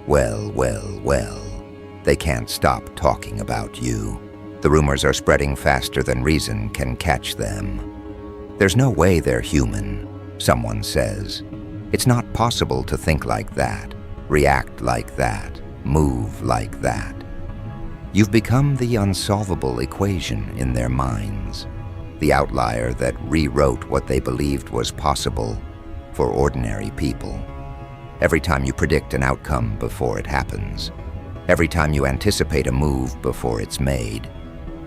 Well. They can't stop talking about you. The rumors are spreading faster than reason can catch them. There's no way they're human, someone says. It's not possible to think like that, react like that, move like that. You've become the unsolvable equation in their minds, the outlier that rewrote what they believed was possible for ordinary people. Every time you predict an outcome before it happens, every time you anticipate a move before it's made,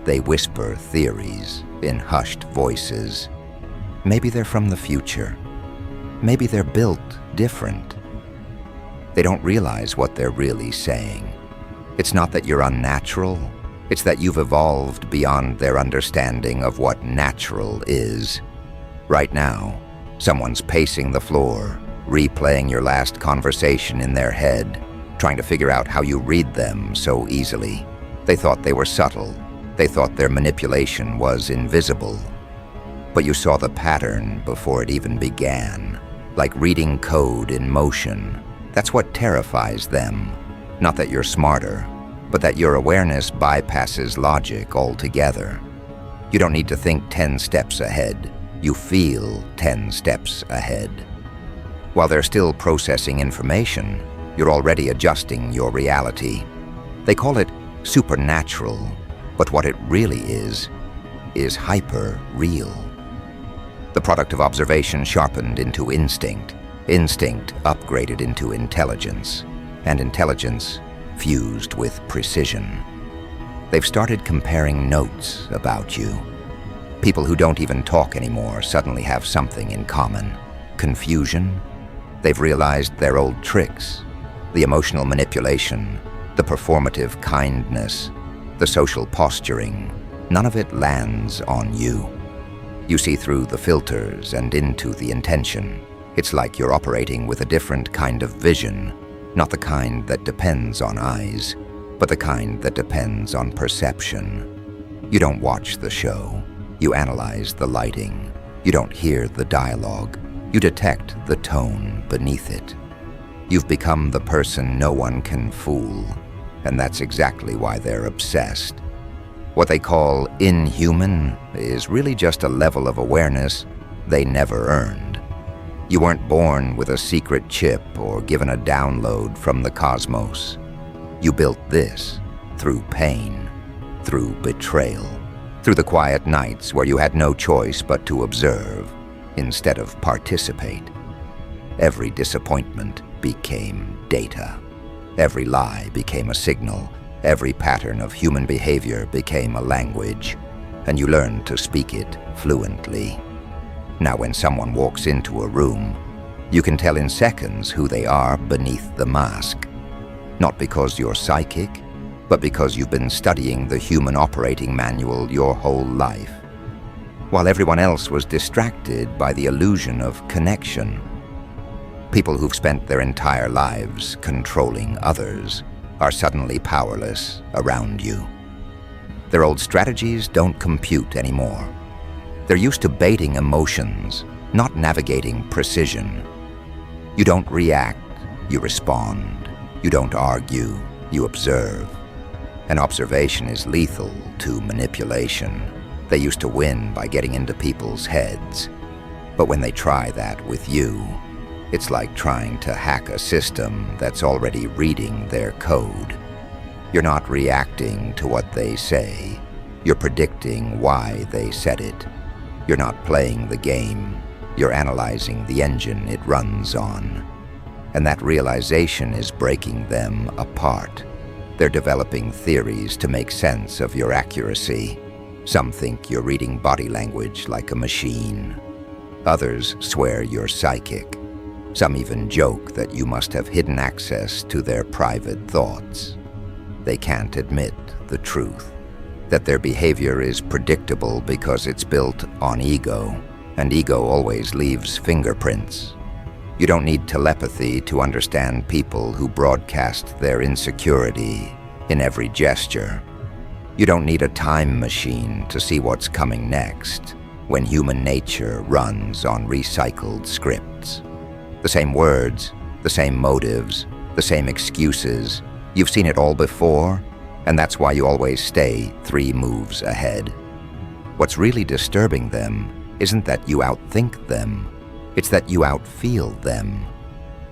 they whisper theories in hushed voices. Maybe they're from the future. Maybe they're built different. They don't realize what they're really saying. It's not that you're unnatural, it's that you've evolved beyond their understanding of what natural is. Right now, someone's pacing the floor, replaying your last conversation in their head, trying to figure out how you read them so easily. They thought they were subtle. They thought their manipulation was invisible. But you saw the pattern before it even began, like reading code in motion. That's what terrifies them. Not that you're smarter, but that your awareness bypasses logic altogether. You don't need to think 10 steps ahead. You feel 10 steps ahead. While they're still processing information, you're already adjusting your reality. They call it supernatural, but what it really is hyper-real. The product of observation sharpened into instinct, instinct upgraded into intelligence, and intelligence fused with precision. They've started comparing notes about you. People who don't even talk anymore suddenly have something in common. Confusion. They've realized their old tricks. The emotional manipulation, the performative kindness, the social posturing, none of it lands on you. You see through the filters and into the intention. It's like you're operating with a different kind of vision, not the kind that depends on eyes, but the kind that depends on perception. You don't watch the show. You analyze the lighting. You don't hear the dialogue. You detect the tone beneath it. You've become the person no one can fool, and that's exactly why they're obsessed. What they call inhuman is really just a level of awareness they never earned. You weren't born with a secret chip or given a download from the cosmos. You built this through pain, through betrayal, through the quiet nights where you had no choice but to observe instead of participate. Every disappointment became data. Every lie became a signal. Every pattern of human behavior became a language, and you learned to speak it fluently. Now when someone walks into a room, you can tell in seconds who they are beneath the mask. Not because you're psychic, but because you've been studying the human operating manual your whole life. While everyone else was distracted by the illusion of connection. People who've spent their entire lives controlling others are suddenly powerless around you. Their old strategies don't compute anymore. They're used to baiting emotions, not navigating precision. You don't react, you respond. You don't argue, you observe. And observation is lethal to manipulation. They used to win by getting into people's heads. But when they try that with you, it's like trying to hack a system that's already reading their code. You're not reacting to what they say. You're predicting why they said it. You're not playing the game. You're analyzing the engine it runs on. And that realization is breaking them apart. They're developing theories to make sense of your accuracy. Some think you're reading body language like a machine. Others swear you're psychic. Some even joke that you must have hidden access to their private thoughts. They can't admit the truth, that their behavior is predictable because it's built on ego, and ego always leaves fingerprints. You don't need telepathy to understand people who broadcast their insecurity in every gesture. You don't need a time machine to see what's coming next when human nature runs on recycled scripts. The same words, the same motives, the same excuses. You've seen it all before, and that's why you always stay 3 moves ahead. What's really disturbing them isn't that you outthink them, it's that you outfeel them.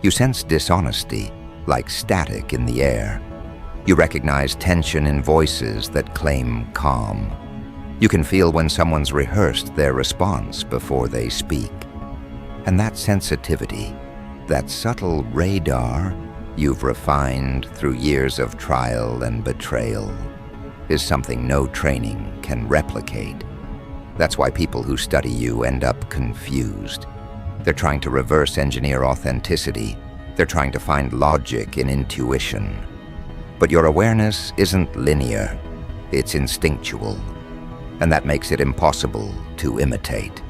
You sense dishonesty, like static in the air. You recognize tension in voices that claim calm. You can feel when someone's rehearsed their response before they speak. And that sensitivity, that subtle radar you've refined through years of trial and betrayal, is something no training can replicate. That's why people who study you end up confused. They're trying to reverse engineer authenticity. They're trying to find logic in intuition. But your awareness isn't linear, it's instinctual, and that makes it impossible to imitate.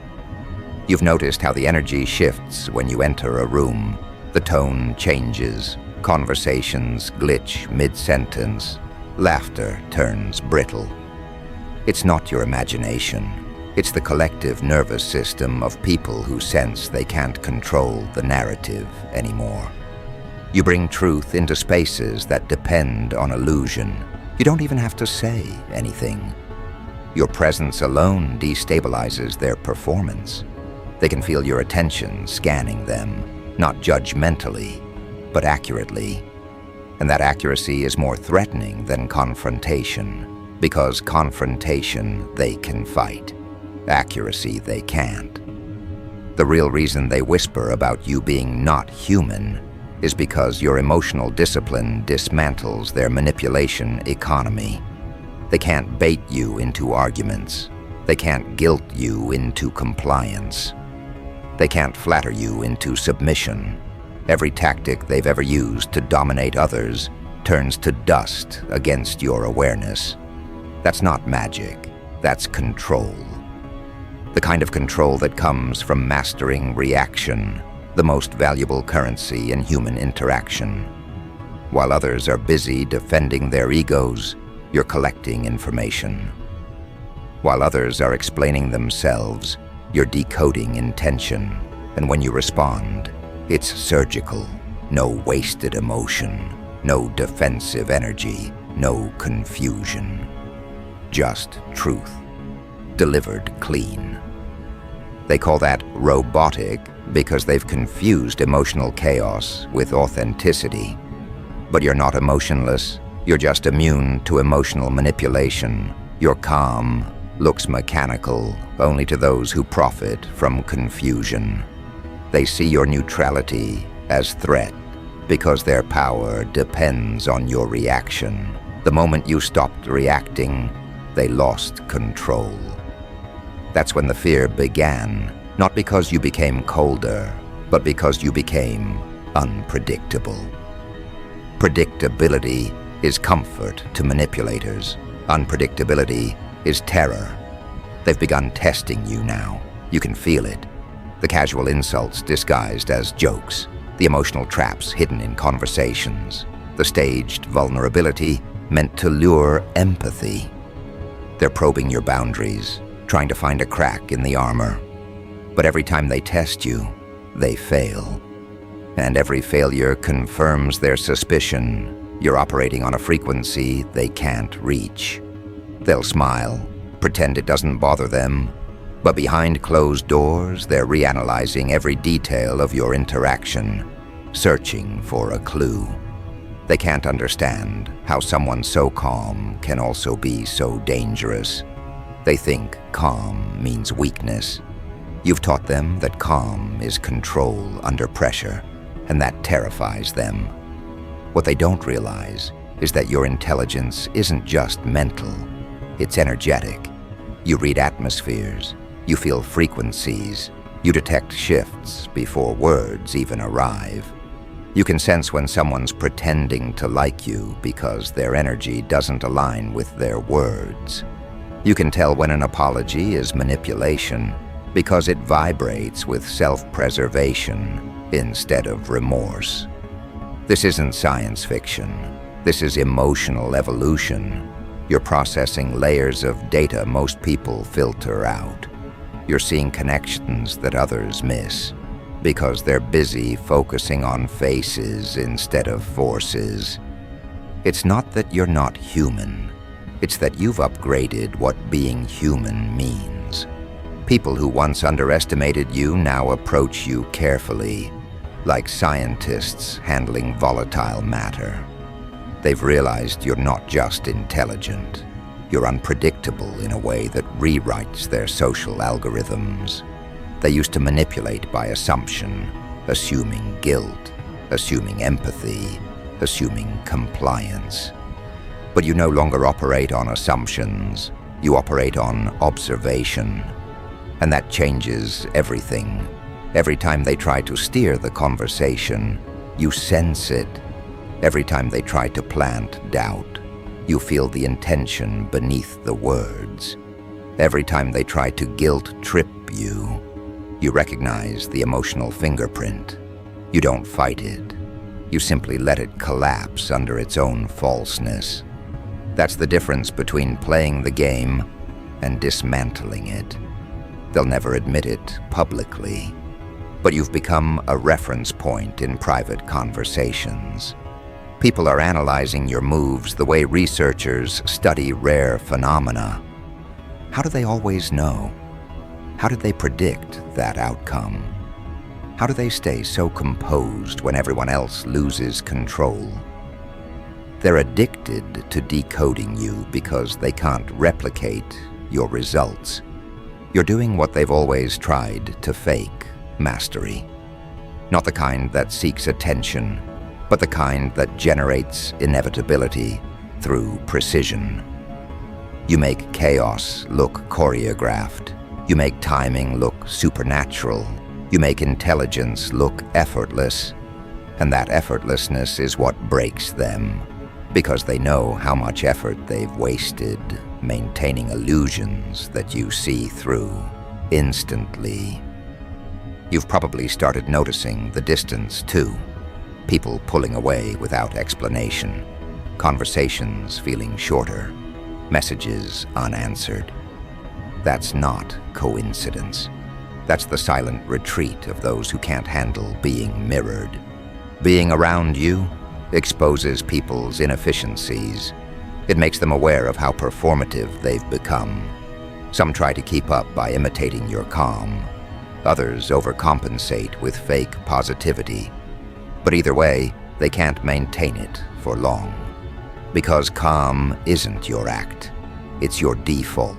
You've noticed how the energy shifts when you enter a room. The tone changes, conversations glitch mid-sentence, laughter turns brittle. It's not your imagination. It's the collective nervous system of people who sense they can't control the narrative anymore. You bring truth into spaces that depend on illusion. You don't even have to say anything. Your presence alone destabilizes their performance. They can feel your attention scanning them, not judgmentally, but accurately. And that accuracy is more threatening than confrontation, because confrontation they can fight. Accuracy they can't. The real reason they whisper about you being not human is because your emotional discipline dismantles their manipulation economy. They can't bait you into arguments. They can't guilt you into compliance. They can't flatter you into submission. Every tactic they've ever used to dominate others turns to dust against your awareness. That's not magic. That's control. The kind of control that comes from mastering reaction, the most valuable currency in human interaction. While others are busy defending their egos, you're collecting information. While others are explaining themselves, you're decoding intention. And when you respond, it's surgical. No wasted emotion, no defensive energy, no confusion. Just truth, delivered clean. They call that robotic because they've confused emotional chaos with authenticity. But you're not emotionless. You're just immune to emotional manipulation. Your calm looks mechanical only to those who profit from confusion. They see your neutrality as threat because their power depends on your reaction. The moment you stopped reacting, they lost control. That's when the fear began, not because you became colder, but because you became unpredictable. Predictability is comfort to manipulators. Unpredictability is terror. They've begun testing you now. You can feel it. The casual insults disguised as jokes, the emotional traps hidden in conversations, the staged vulnerability meant to lure empathy. They're probing your boundaries, trying to find a crack in the armor. But every time they test you, they fail. And every failure confirms their suspicion. You're operating on a frequency they can't reach. They'll smile, pretend it doesn't bother them, but behind closed doors, they're reanalyzing every detail of your interaction, searching for a clue. They can't understand how someone so calm can also be so dangerous. They think calm means weakness. You've taught them that calm is control under pressure, and that terrifies them. What they don't realize is that your intelligence isn't just mental, it's energetic. You read atmospheres, you feel frequencies, you detect shifts before words even arrive. You can sense when someone's pretending to like you because their energy doesn't align with their words. You can tell when an apology is manipulation because it vibrates with self-preservation instead of remorse. This isn't science fiction. This is emotional evolution. You're processing layers of data most people filter out. You're seeing connections that others miss. because they're busy focusing on faces instead of forces. It's not that you're not human. It's that you've upgraded what being human means. People who once underestimated you now approach you carefully, like scientists handling volatile matter. They've realized you're not just intelligent. You're unpredictable in a way that rewrites their social algorithms. They used to manipulate by assumption, assuming guilt, assuming empathy, assuming compliance. But you no longer operate on assumptions. You operate on observation. And that changes everything. Every time they try to steer the conversation, you sense it. Every time they try to plant doubt, you feel the intention beneath the words. Every time they try to guilt-trip you, you recognize the emotional fingerprint. You don't fight it. You simply let it collapse under its own falseness. That's the difference between playing the game and dismantling it. They'll never admit it publicly, but you've become a reference point in private conversations. People are analyzing your moves the way researchers study rare phenomena. How do they always know? How did they predict that outcome? How do they stay so composed when everyone else loses control? They're addicted to decoding you because they can't replicate your results. You're doing what they've always tried to fake: mastery. Not the kind that seeks attention, but the kind that generates inevitability through precision. You make chaos look choreographed. You make timing look supernatural. You make intelligence look effortless. And that effortlessness is what breaks them, because they know how much effort they've wasted maintaining illusions that you see through instantly. You've probably started noticing the distance, too. People pulling away without explanation. Conversations feeling shorter. Messages unanswered. That's not coincidence. That's the silent retreat of those who can't handle being mirrored. Being around you exposes people's inefficiencies. It makes them aware of how performative they've become. Some try to keep up by imitating your calm. Others overcompensate with fake positivity. But either way, they can't maintain it for long. Because calm isn't your act. It's your default.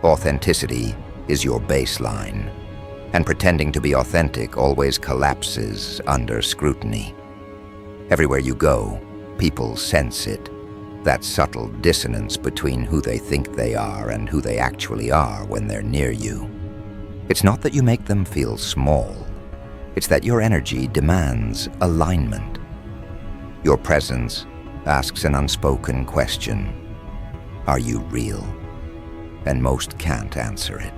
Authenticity is your baseline. And pretending to be authentic always collapses under scrutiny. Everywhere you go, people sense it. That subtle dissonance between who they think they are and who they actually are when they're near you. It's not that you make them feel small. It's that your energy demands alignment. Your presence asks an unspoken question. Are you real? And most can't answer it.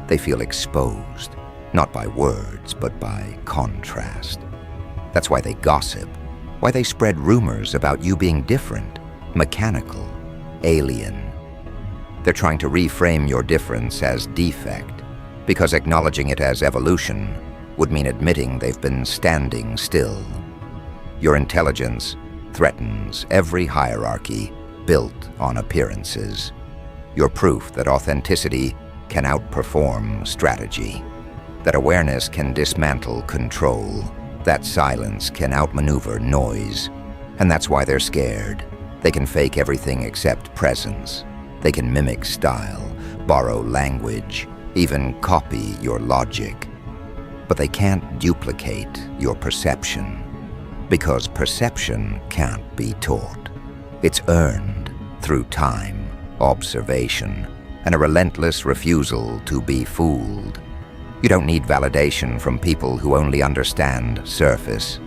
They feel exposed, not by words, but by contrast. That's why they gossip, why they spread rumors about you being different, mechanical, alien. They're trying to reframe your difference as defect, because acknowledging it as evolution would mean admitting they've been standing still. Your intelligence threatens every hierarchy built on appearances. You're proof that authenticity can outperform strategy, that awareness can dismantle control, that silence can outmaneuver noise. And that's why they're scared. They can fake everything except presence. They can mimic style, borrow language, even copy your logic. But they can't duplicate your perception, because perception can't be taught. It's earned through time, observation, and a relentless refusal to be fooled. You don't need validation from people who only understand surface.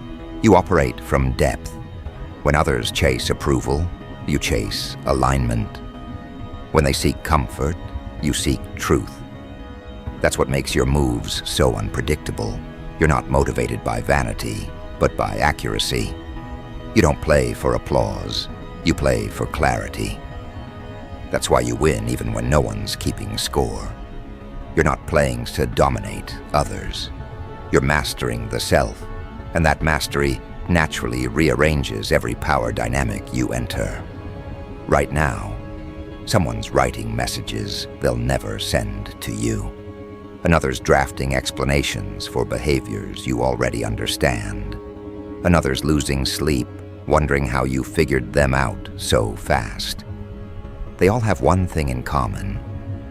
You operate from depth. When others chase approval, you chase alignment. When they seek comfort, you seek truth. That's what makes your moves so unpredictable. You're not motivated by vanity, but by accuracy. You don't play for applause. You play for clarity. That's why you win even when no one's keeping score. You're not playing to dominate others. You're mastering the self, and that mastery naturally rearranges every power dynamic you enter. Right now, someone's writing messages they'll never send to you. Another's drafting explanations for behaviors you already understand. Another's losing sleep, wondering how you figured them out so fast. They all have one thing in common.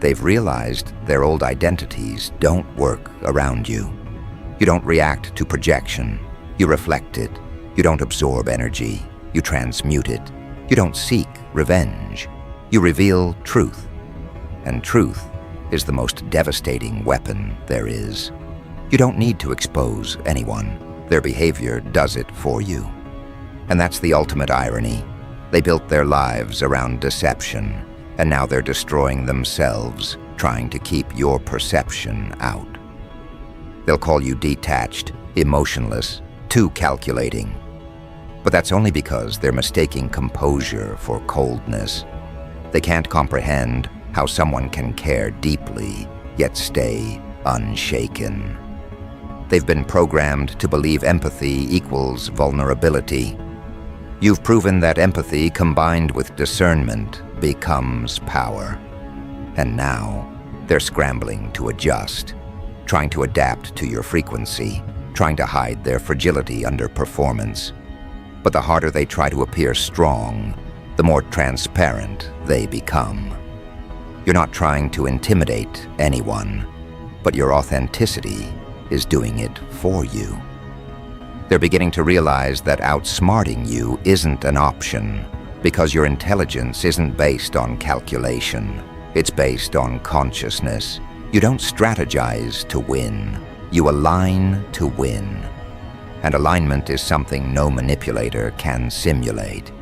They've realized their old identities don't work around you. You don't react to projection. You reflect it. You don't absorb energy. You transmute it. You don't seek revenge. You reveal truth. And truth is the most devastating weapon there is. You don't need to expose anyone. Their behavior does it for you. And that's the ultimate irony. They built their lives around deception, and now they're destroying themselves, trying to keep your perception out. They'll call you detached, emotionless, too calculating. But that's only because they're mistaking composure for coldness. They can't comprehend how someone can care deeply, yet stay unshaken. They've been programmed to believe empathy equals vulnerability. You've proven that empathy combined with discernment becomes power. And now, they're scrambling to adjust, trying to adapt to your frequency, trying to hide their fragility under performance. But the harder they try to appear strong, the more transparent they become. You're not trying to intimidate anyone, but your authenticity is doing it for you. They're beginning to realize that outsmarting you isn't an option, because your intelligence isn't based on calculation. It's based on consciousness. You don't strategize to win. You align to win. And alignment is something no manipulator can simulate.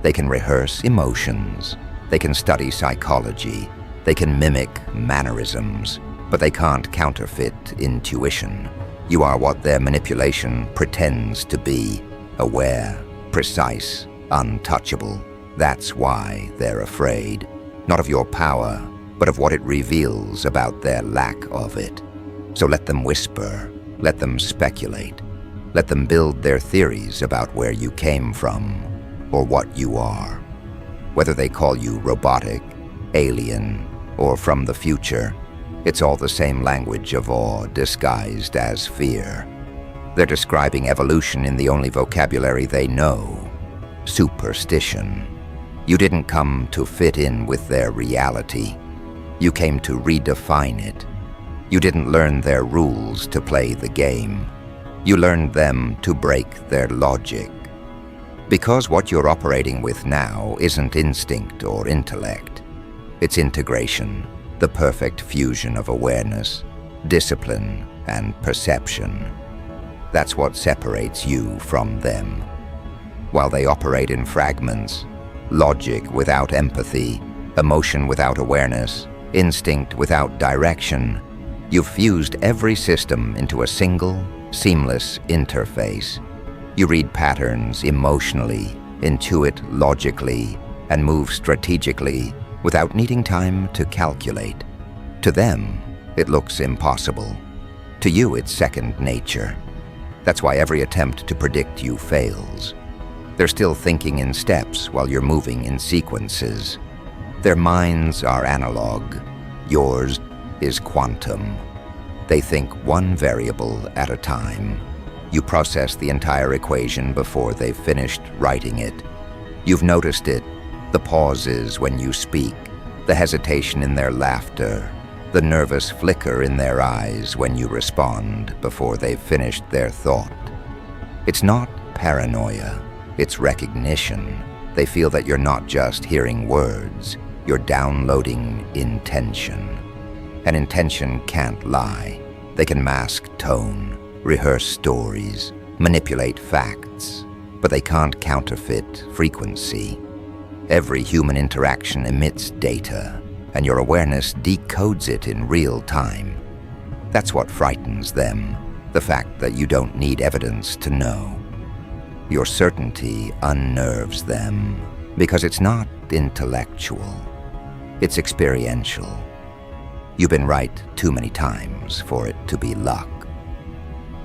They can rehearse emotions. They can study psychology. They can mimic mannerisms, but they can't counterfeit intuition. You are what their manipulation pretends to be: aware, precise, untouchable. That's why they're afraid, not of your power, but of what it reveals about their lack of it. So let them whisper, let them speculate, let them build their theories about where you came from or what you are. Whether they call you robotic, alien, or from the future, it's all the same language of awe disguised as fear. They're describing evolution in the only vocabulary they know: superstition. You didn't come to fit in with their reality. You came to redefine it. You didn't learn their rules to play the game. You learned them to break their logic. Because what you're operating with now isn't instinct or intellect. It's integration, the perfect fusion of awareness, discipline, and perception. That's what separates you from them. While they operate in fragments, logic without empathy, emotion without awareness, instinct without direction, you've fused every system into a single, seamless interface. You read patterns emotionally, intuit logically, and move strategically without needing time to calculate. To them, it looks impossible. To you, it's second nature. That's why every attempt to predict you fails. They're still thinking in steps while you're moving in sequences. Their minds are analog. Yours is quantum. They think one variable at a time. You process the entire equation before they've finished writing it. You've noticed it: the pauses when you speak, the hesitation in their laughter, the nervous flicker in their eyes when you respond before they've finished their thought. It's not paranoia, it's recognition. They feel that you're not just hearing words, you're downloading intention. And intention can't lie. They can mask tone, rehearse stories, manipulate facts, but they can't counterfeit frequency. Every human interaction emits data, and your awareness decodes it in real time. That's what frightens them, the fact that you don't need evidence to know. Your certainty unnerves them, because it's not intellectual, it's experiential. You've been right too many times for it to be luck.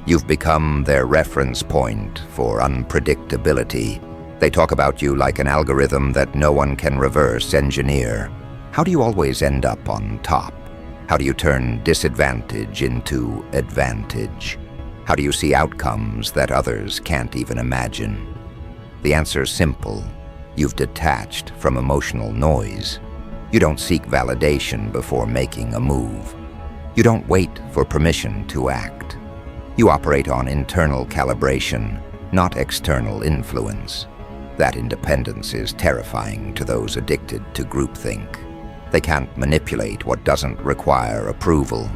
You've become their reference point for unpredictability. They talk about you like an algorithm that no one can reverse engineer. How do you always end up on top? How do you turn disadvantage into advantage? How do you see outcomes that others can't even imagine? The answer's simple. You've detached from emotional noise. You don't seek validation before making a move. You don't wait for permission to act. You operate on internal calibration, not external influence. That independence is terrifying to those addicted to groupthink. They can't manipulate what doesn't require approval.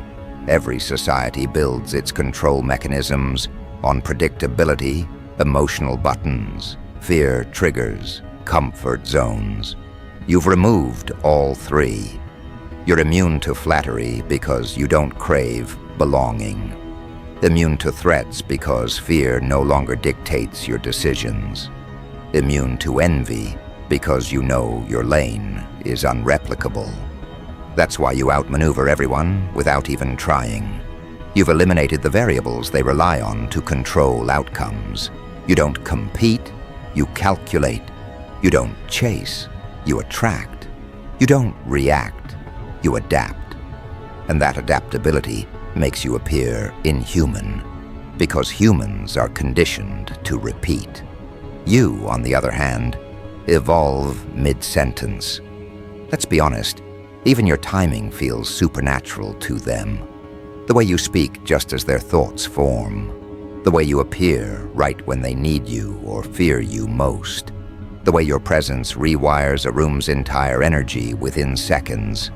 Every society builds its control mechanisms on predictability, emotional buttons, fear triggers, comfort zones. You've removed all three. You're immune to flattery because you don't crave belonging. Immune to threats because fear no longer dictates your decisions. Immune to envy because you know your lane is unreplicable. That's why you outmaneuver everyone without even trying. You've eliminated the variables they rely on to control outcomes. You don't compete, you calculate. You don't chase, you attract. You don't react, you adapt. And that adaptability makes you appear inhuman, because humans are conditioned to repeat. You, on the other hand, evolve mid-sentence. Let's be honest, even your timing feels supernatural to them. The way you speak just as their thoughts form. The way you appear right when they need you or fear you most. The way your presence rewires a room's entire energy within seconds.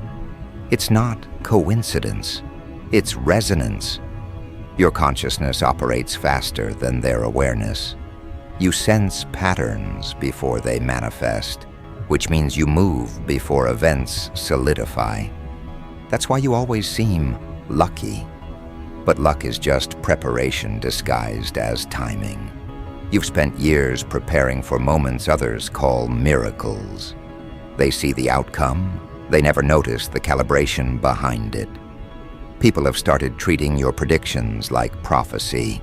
It's not coincidence. It's resonance. Your consciousness operates faster than their awareness. You sense patterns before they manifest, which means you move before events solidify. That's why you always seem lucky. But luck is just preparation disguised as timing. You've spent years preparing for moments others call miracles. They see the outcome, they never notice the calibration behind it. People have started treating your predictions like prophecy.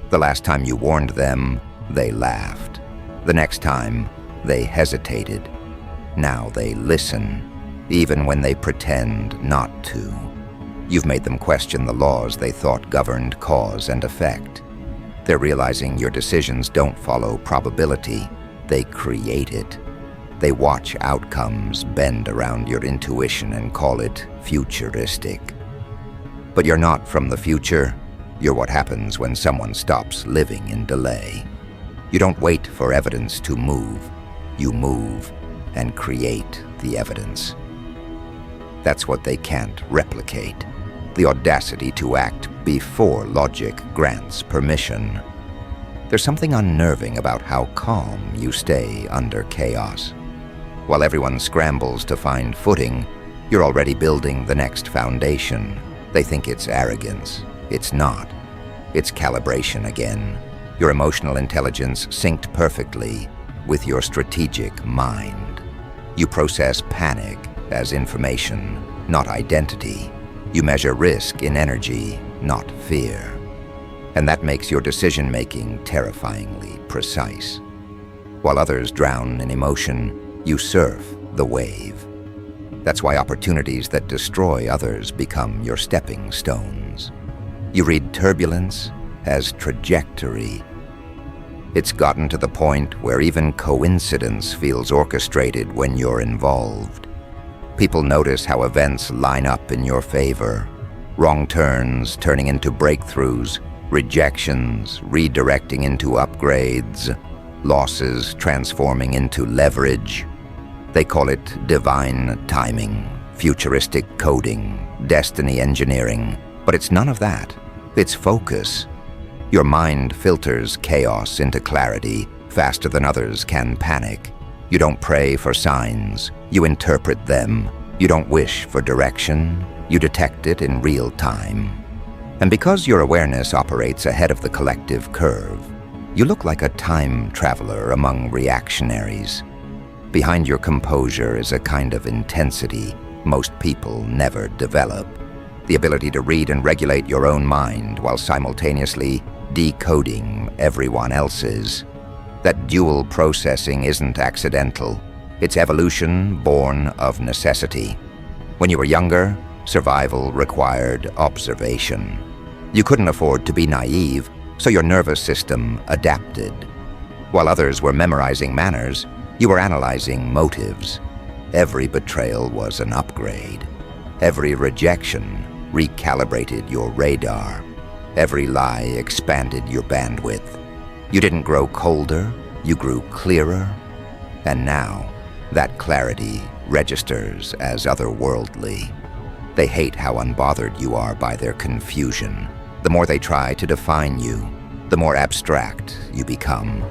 The last time you warned them, they laughed. The next time, they hesitated. Now they listen, even when they pretend not to. You've made them question the laws they thought governed cause and effect. They're realizing your decisions don't follow probability, they create it. They watch outcomes bend around your intuition and call it futuristic. But you're not from the future. You're what happens when someone stops living in delay. You don't wait for evidence to move. You move and create the evidence. That's what they can't replicate. The audacity to act before logic grants permission. There's something unnerving about how calm you stay under chaos. While everyone scrambles to find footing, you're already building the next foundation. They think it's arrogance. It's not. It's calibration again. Your emotional intelligence synced perfectly with your strategic mind. You process panic as information, not identity. You measure risk in energy, not fear. And that makes your decision-making terrifyingly precise. While others drown in emotion, you surf the wave. That's why opportunities that destroy others become your stepping stones. You read turbulence as trajectory. It's gotten to the point where even coincidence feels orchestrated when you're involved. People notice how events line up in your favor. Wrong turns turning into breakthroughs, rejections redirecting into upgrades, losses transforming into leverage. They call it divine timing, futuristic coding, destiny engineering, but it's none of that. It's focus. Your mind filters chaos into clarity faster than others can panic. You don't pray for signs, you interpret them. You don't wish for direction, you detect it in real time. And because your awareness operates ahead of the collective curve, you look like a time traveler among reactionaries. Behind your composure is a kind of intensity most people never develop. the ability to read and regulate your own mind while simultaneously decoding everyone else's. That dual processing isn't accidental. It's evolution born of necessity. When you were younger, survival required observation. You couldn't afford to be naive, so your nervous system adapted. While others were memorizing manners, you were analyzing motives. Every betrayal was an upgrade. Every rejection recalibrated your radar. Every lie expanded your bandwidth. You didn't grow colder, you grew clearer. And now, that clarity registers as otherworldly. They hate how unbothered you are by their confusion. The more they try to define you, the more abstract you become.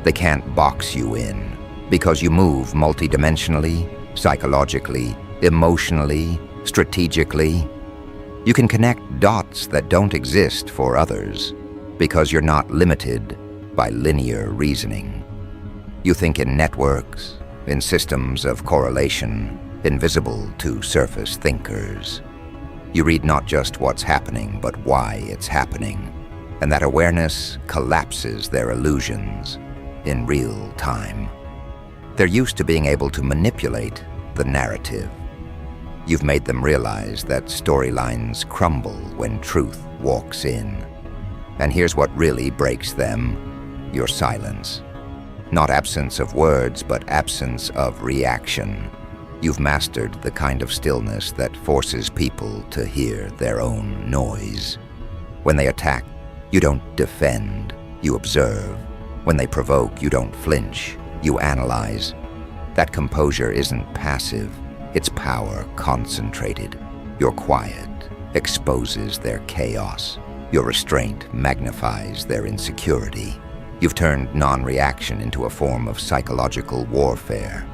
They can't box you in because you move multidimensionally, psychologically, emotionally, strategically. You can connect dots that don't exist for others because you're not limited by linear reasoning. You think in networks, in systems of correlation, invisible to surface thinkers. You read not just what's happening, but why it's happening, and that awareness collapses their illusions in real time. They're used to being able to manipulate the narrative. You've made them realize that storylines crumble when truth walks in. And here's what really breaks them: your silence. Not absence of words, but absence of reaction. You've mastered the kind of stillness that forces people to hear their own noise. When they attack, you don't defend, you observe. When they provoke, you don't flinch, you analyze. That composure isn't passive, it's power concentrated. Your quiet exposes their chaos. Your restraint magnifies their insecurity. You've turned non-reaction into a form of psychological warfare.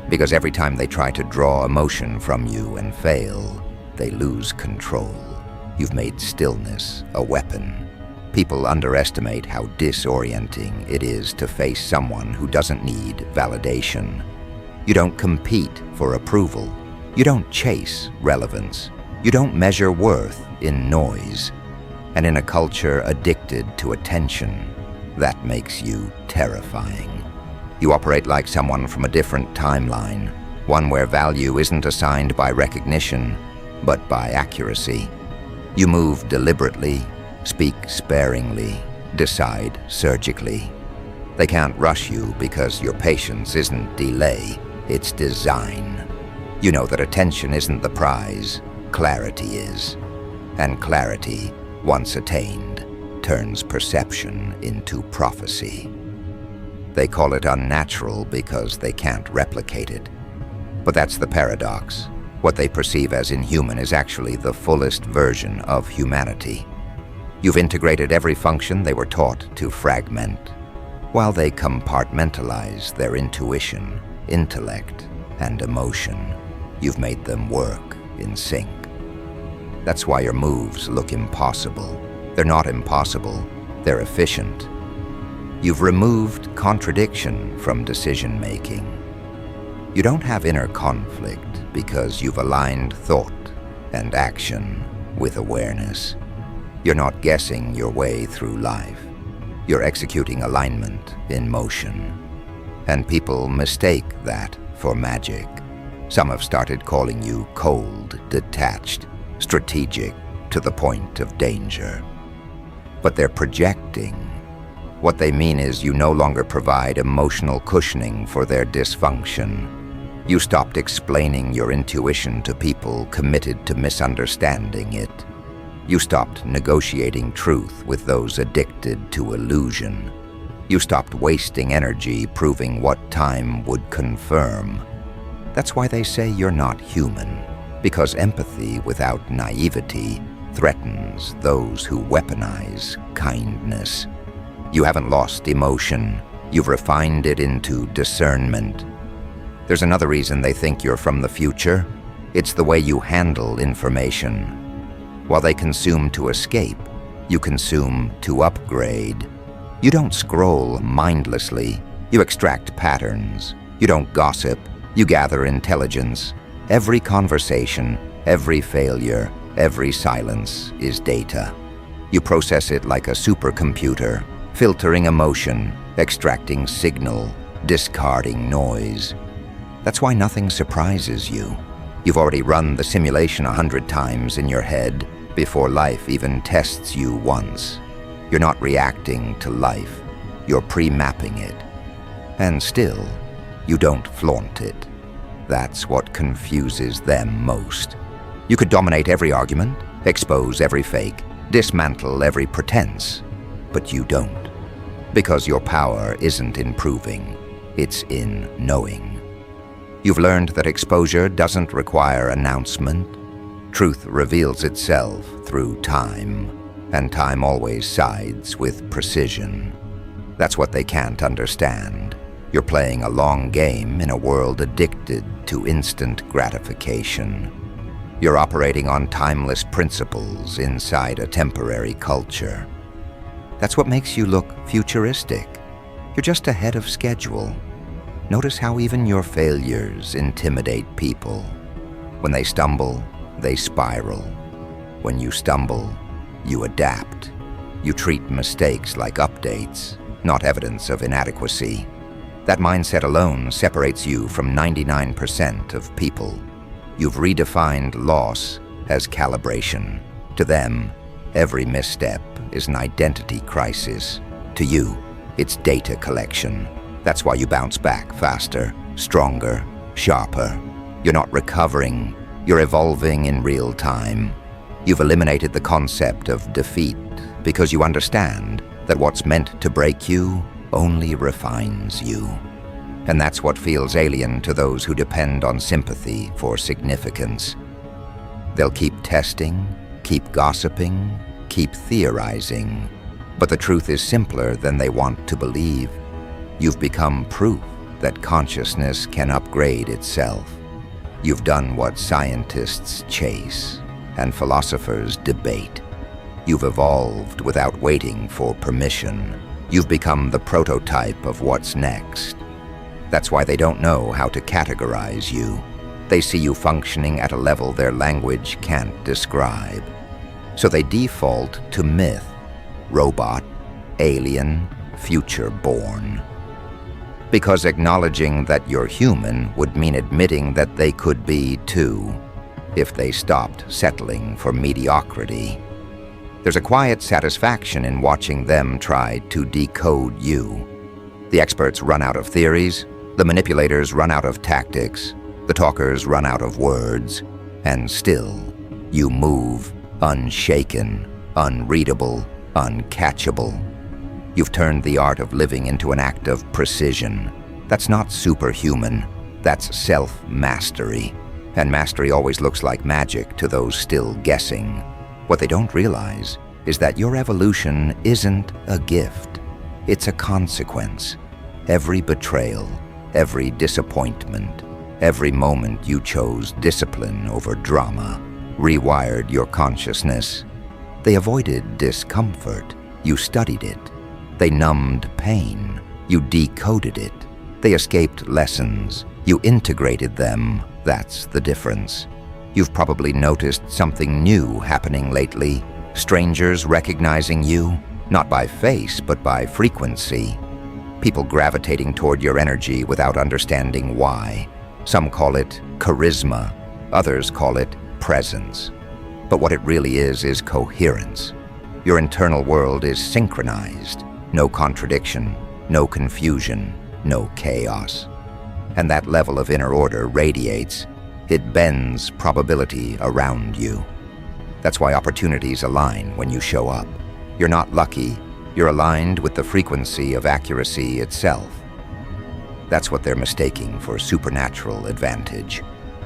Because every time they try to draw emotion from you and fail, they lose control. You've made stillness a weapon. People underestimate how disorienting it is to face someone who doesn't need validation. You don't compete for approval. You don't chase relevance. You don't measure worth in noise. And in a culture addicted to attention, that makes you terrifying. You operate like someone from a different timeline, one where value isn't assigned by recognition, but by accuracy. You move deliberately, speak sparingly, decide surgically. They can't rush you because your patience isn't delay, it's design. You know that attention isn't the prize, clarity is. And clarity, once attained, turns perception into prophecy. They call it unnatural because they can't replicate it. But that's the paradox. What they perceive as inhuman is actually the fullest version of humanity. You've integrated every function they were taught to fragment, while they compartmentalize their intuition, intellect, and emotion. You've made them work in sync. That's why your moves look impossible. They're not impossible, they're efficient. You've removed contradiction from decision-making. You don't have inner conflict because you've aligned thought and action with awareness. You're not guessing your way through life. You're executing alignment in motion. And people mistake that for magic. Some have started calling you cold, detached, strategic, to the point of danger. But they're projecting. What they mean is you no longer provide emotional cushioning for their dysfunction. You stopped explaining your intuition to people committed to misunderstanding it. You stopped negotiating truth with those addicted to illusion. You stopped wasting energy proving what time would confirm. That's why they say you're not human, because empathy without naivety threatens those who weaponize kindness. You haven't lost emotion. You've refined it into discernment. There's another reason they think you're from the future. It's the way you handle information. While they consume to escape, you consume to upgrade. You don't scroll mindlessly. You extract patterns. You don't gossip. You gather intelligence. Every conversation, every failure, Every silence is data. You process it like a supercomputer, filtering emotion, extracting signal, discarding noise. That's why nothing surprises you. You've already run the simulation 100 times in your head before life even tests you once. You're not reacting to life, you're pre-mapping it. And still, you don't flaunt it. That's what confuses them most. You could dominate every argument, expose every fake, dismantle every pretense, but you don't. Because your power isn't in proving, it's in knowing. You've learned that exposure doesn't require announcement. Truth reveals itself through time, and time always sides with precision. That's what they can't understand. You're playing a long game in a world addicted to instant gratification. You're operating on timeless principles inside a temporary culture. That's what makes you look futuristic. You're just ahead of schedule. Notice how even your failures intimidate people. When they stumble, they spiral. When you stumble, you adapt. You treat mistakes like updates, not evidence of inadequacy. That mindset alone separates you from 99% of people. You've redefined loss as calibration. To them, every misstep is an identity crisis. To you, it's data collection. That's why you bounce back faster, stronger, sharper. You're not recovering, you're evolving in real time. You've eliminated the concept of defeat because you understand that what's meant to break you only refines you. And that's what feels alien to those who depend on sympathy for significance. They'll keep testing, keep gossiping, keep theorizing, but the truth is simpler than they want to believe. You've become proof that consciousness can upgrade itself. You've done what scientists chase and philosophers debate. You've evolved without waiting for permission. You've become the prototype of what's next. That's why they don't know how to categorize you. They see you functioning at a level their language can't describe. So they default to myth, robot, alien, future-born. Because acknowledging that you're human would mean admitting that they could be too, if they stopped settling for mediocrity. There's a quiet satisfaction in watching them try to decode you. The experts run out of theories, the manipulators run out of tactics, the talkers run out of words, and still, you move unshaken, unreadable, uncatchable. You've turned the art of living into an act of precision. That's not superhuman, that's self-mastery. And mastery always looks like magic to those still guessing. What they don't realize is that your evolution isn't a gift, it's a consequence. Every betrayal, every disappointment, every moment you chose discipline over drama, rewired your consciousness. They avoided discomfort, you studied it. They numbed pain, you decoded it. They escaped lessons, you integrated them. That's the difference. You've probably noticed something new happening lately. Strangers recognizing you, not by face, but by frequency. People gravitating toward your energy without understanding why. Some call it charisma, others call it presence. But what it really is coherence. Your internal world is synchronized. No contradiction, no confusion, no chaos. And that level of inner order radiates. It bends probability around you. That's why opportunities align when you show up. You're not lucky, you're aligned with the frequency of accuracy itself. That's what they're mistaking for supernatural advantage.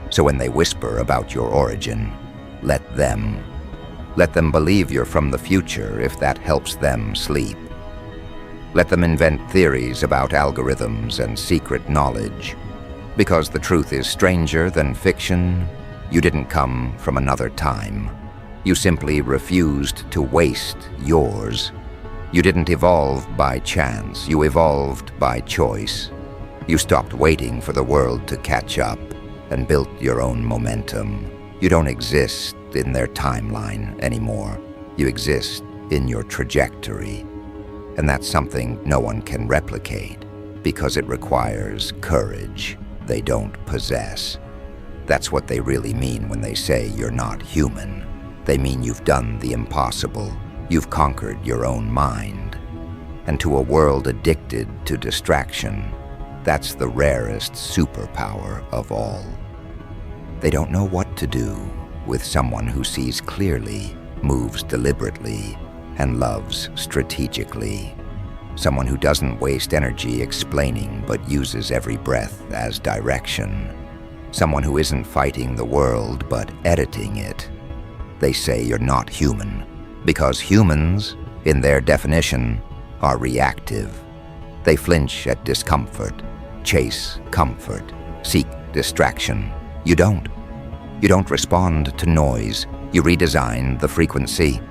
So when they whisper about your origin, let them. Let them believe you're from the future if that helps them sleep. Let them invent theories about algorithms and secret knowledge. Because the truth is stranger than fiction, you didn't come from another time. You simply refused to waste yours. You didn't evolve by chance, you evolved by choice. You stopped waiting for the world to catch up and built your own momentum. You don't exist exist in their timeline anymore. You exist in your trajectory. And that's something no one can replicate because it requires courage they don't possess. That's what they really mean when they say you're not human. They mean you've done the impossible. You've conquered your own mind. And to a world addicted to distraction, that's the rarest superpower of all. They don't know what to do with someone who sees clearly, moves deliberately, and loves strategically. Someone who doesn't waste energy explaining but uses every breath as direction. Someone who isn't fighting the world but editing it. They say you're not human because humans, in their definition, are reactive. They flinch at discomfort, chase comfort, seek distraction. You don't. You don't respond to noise. You redesign the frequency.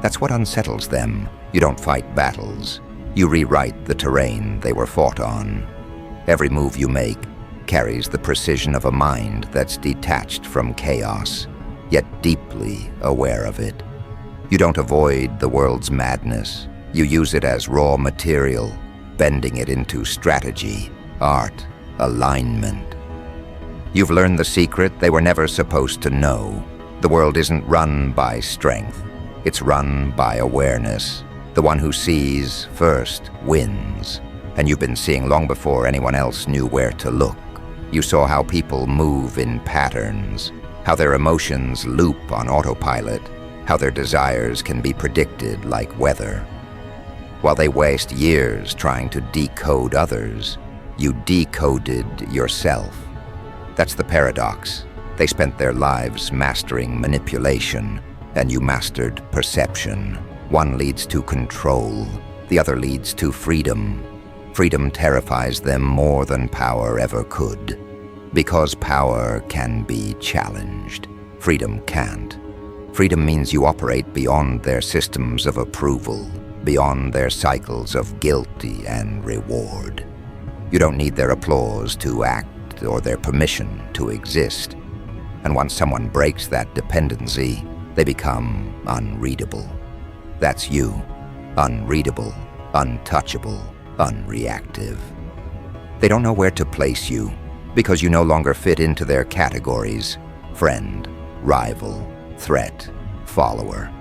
That's what unsettles them. You don't fight battles. You rewrite the terrain they were fought on. Every move you make carries the precision of a mind that's detached from chaos, yet deeply aware of it. You don't avoid the world's madness. You use it as raw material, bending it into strategy, art, alignment. You've learned the secret they were never supposed to know. The world isn't run by strength. It's run by awareness. The one who sees first wins. And you've been seeing long before anyone else knew where to look. You saw how people move in patterns, how their emotions loop on autopilot, how their desires can be predicted like weather. While they waste years trying to decode others, you decoded yourself. That's the paradox. They spent their lives mastering manipulation, and you mastered perception. One leads to control, the other leads to freedom. Freedom terrifies them more than power ever could. Because power can be challenged, freedom can't. Freedom means you operate beyond their systems of approval, beyond their cycles of guilty and reward. You don't need their applause to act or their permission to exist. And once someone breaks that dependency, they become unreadable. That's you. Unreadable, untouchable, unreactive. They don't know where to place you because you no longer fit into their categories: friend, rival, threat, follower.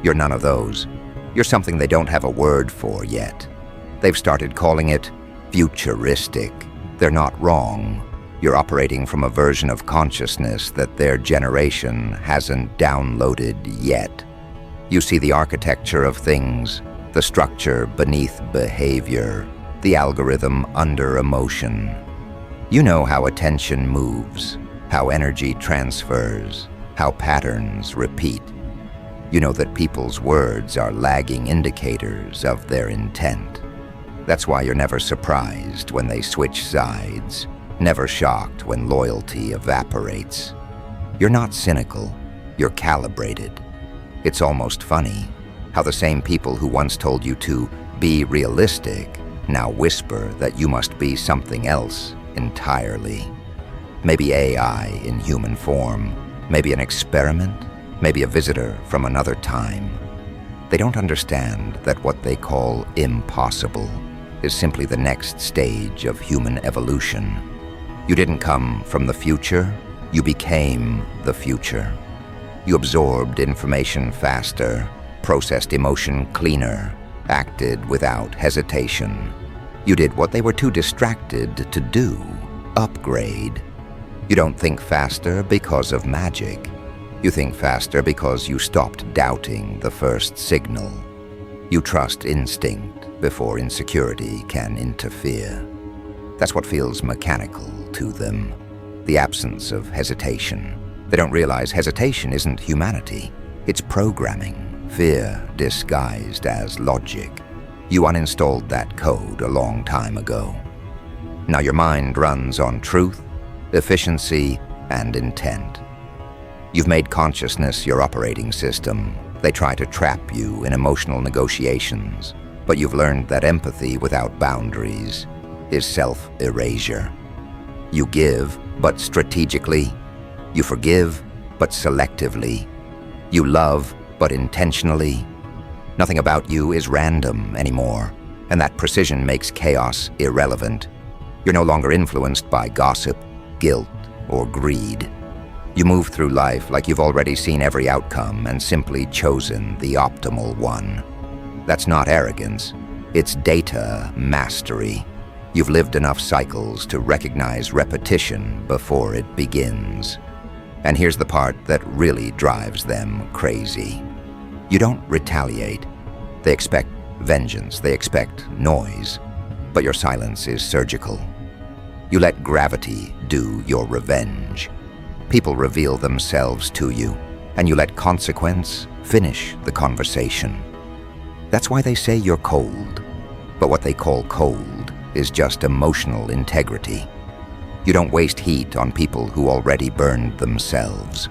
You're none of those. You're something they don't have a word for yet. They've started calling it futuristic. They're not wrong. You're operating from a version of consciousness that their generation hasn't downloaded yet. You see the architecture of things, the structure beneath behavior, the algorithm under emotion. You know how attention moves, how energy transfers, how patterns repeat. You know that people's words are lagging indicators of their intent. That's why you're never surprised when they switch sides, never shocked when loyalty evaporates. You're not cynical, you're calibrated. It's almost funny how the same people who once told you to be realistic now whisper that you must be something else entirely. Maybe AI in human form, maybe an experiment, maybe a visitor from another time. They don't understand that what they call impossible is simply the next stage of human evolution. You didn't come from the future, you became the future. You absorbed information faster, processed emotion cleaner, acted without hesitation. You did what they were too distracted to do: upgrade. You don't think faster because of magic. You think faster because you stopped doubting the first signal. You trust instinct before insecurity can interfere. That's what feels mechanical to them, the absence of hesitation. They don't realize hesitation isn't humanity. It's programming, fear disguised as logic. You uninstalled that code a long time ago. Now your mind runs on truth, efficiency, and intent. You've made consciousness your operating system. They try to trap you in emotional negotiations, but you've learned that empathy without boundaries is self-erasure. You give, but strategically. You forgive, but selectively. You love, but intentionally. Nothing about you is random anymore, and that precision makes chaos irrelevant. You're no longer influenced by gossip, guilt, or greed. You move through life like you've already seen every outcome and simply chosen the optimal one. That's not arrogance, it's data mastery. You've lived enough cycles to recognize repetition before it begins. And here's the part that really drives them crazy. You don't retaliate. They expect vengeance, they expect noise, but your silence is surgical. You let gravity do your revenge. People reveal themselves to you, and you let consequence finish the conversation. That's why they say you're cold, but what they call cold is just emotional integrity. You don't waste heat on people who already burned themselves.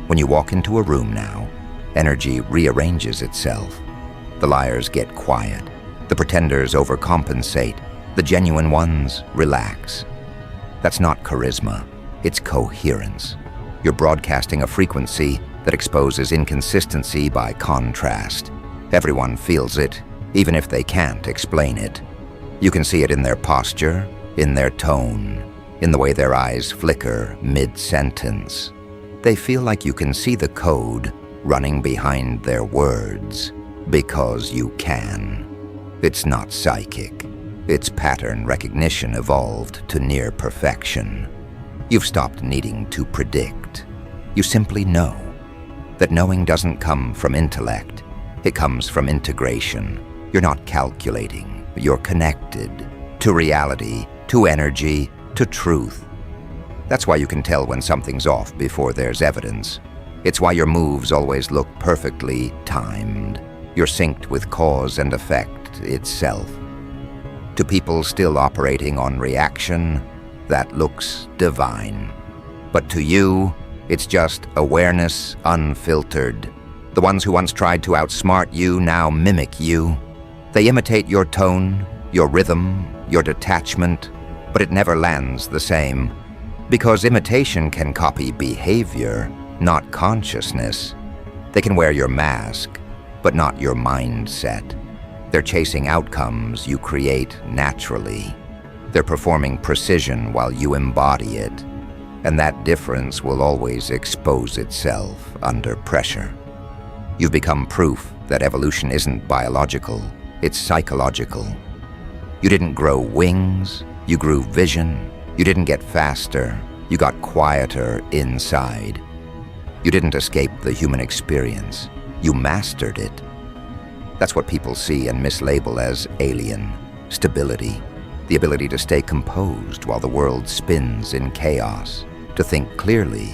When you walk into a room now, energy rearranges itself. The liars get quiet, the pretenders overcompensate, the genuine ones relax. That's not charisma, it's coherence. You're broadcasting a frequency that exposes inconsistency by contrast. Everyone feels it, even if they can't explain it. You can see it in their posture, in their tone, in the way their eyes flicker mid-sentence. They feel like you can see the code running behind their words, because you can. It's not psychic. It's pattern recognition evolved to near perfection. You've stopped needing to predict. You simply know. That knowing doesn't come from intellect. It comes from integration. You're not calculating. You're connected to reality, to energy, to truth. That's why you can tell when something's off before there's evidence. It's why your moves always look perfectly timed. You're synced with cause and effect itself. To people still operating on reaction, that looks divine. But to you, it's just awareness unfiltered. The ones who once tried to outsmart you now mimic you. They imitate your tone, your rhythm, your detachment, but it never lands the same. Because imitation can copy behavior, not consciousness. They can wear your mask, but not your mindset. They're chasing outcomes you create naturally. They're performing precision while you embody it. And that difference will always expose itself under pressure. You've become proof that evolution isn't biological, it's psychological. You didn't grow wings, you grew vision. You didn't get faster, you got quieter inside. You didn't escape the human experience, you mastered it. That's what people see and mislabel as alien, stability, the ability to stay composed while the world spins in chaos, to think clearly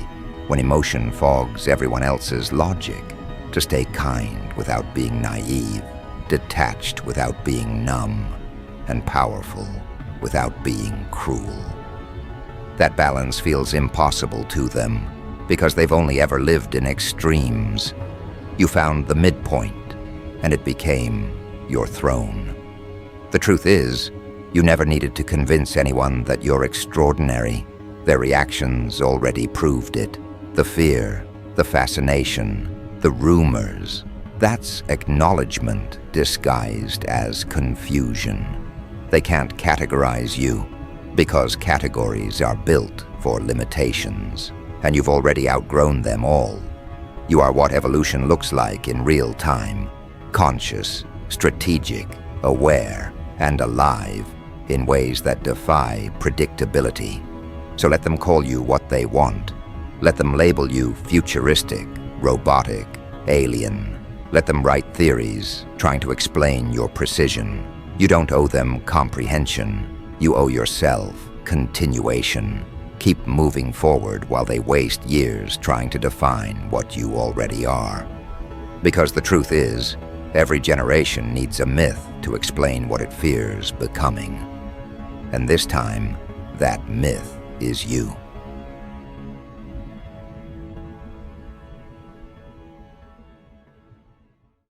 when emotion fogs everyone else's logic, to stay kind without being naive, detached without being numb, and powerful without being cruel. That balance feels impossible to them because they've only ever lived in extremes. You found the midpoint, and it became your throne. The truth is, you never needed to convince anyone that you're extraordinary. Their reactions already proved it. The fear, the fascination, the rumors, that's acknowledgement disguised as confusion. They can't categorize you because categories are built for limitations, and you've already outgrown them all. You are what evolution looks like in real time, conscious, strategic, aware, and alive in ways that defy predictability. So let them call you what they want. Let them label you futuristic, robotic, alien. Let them write theories trying to explain your precision. You don't owe them comprehension. You owe yourself continuation. Keep moving forward while they waste years trying to define what you already are. Because the truth is, every generation needs a myth to explain what it fears becoming. And this time, that myth is you.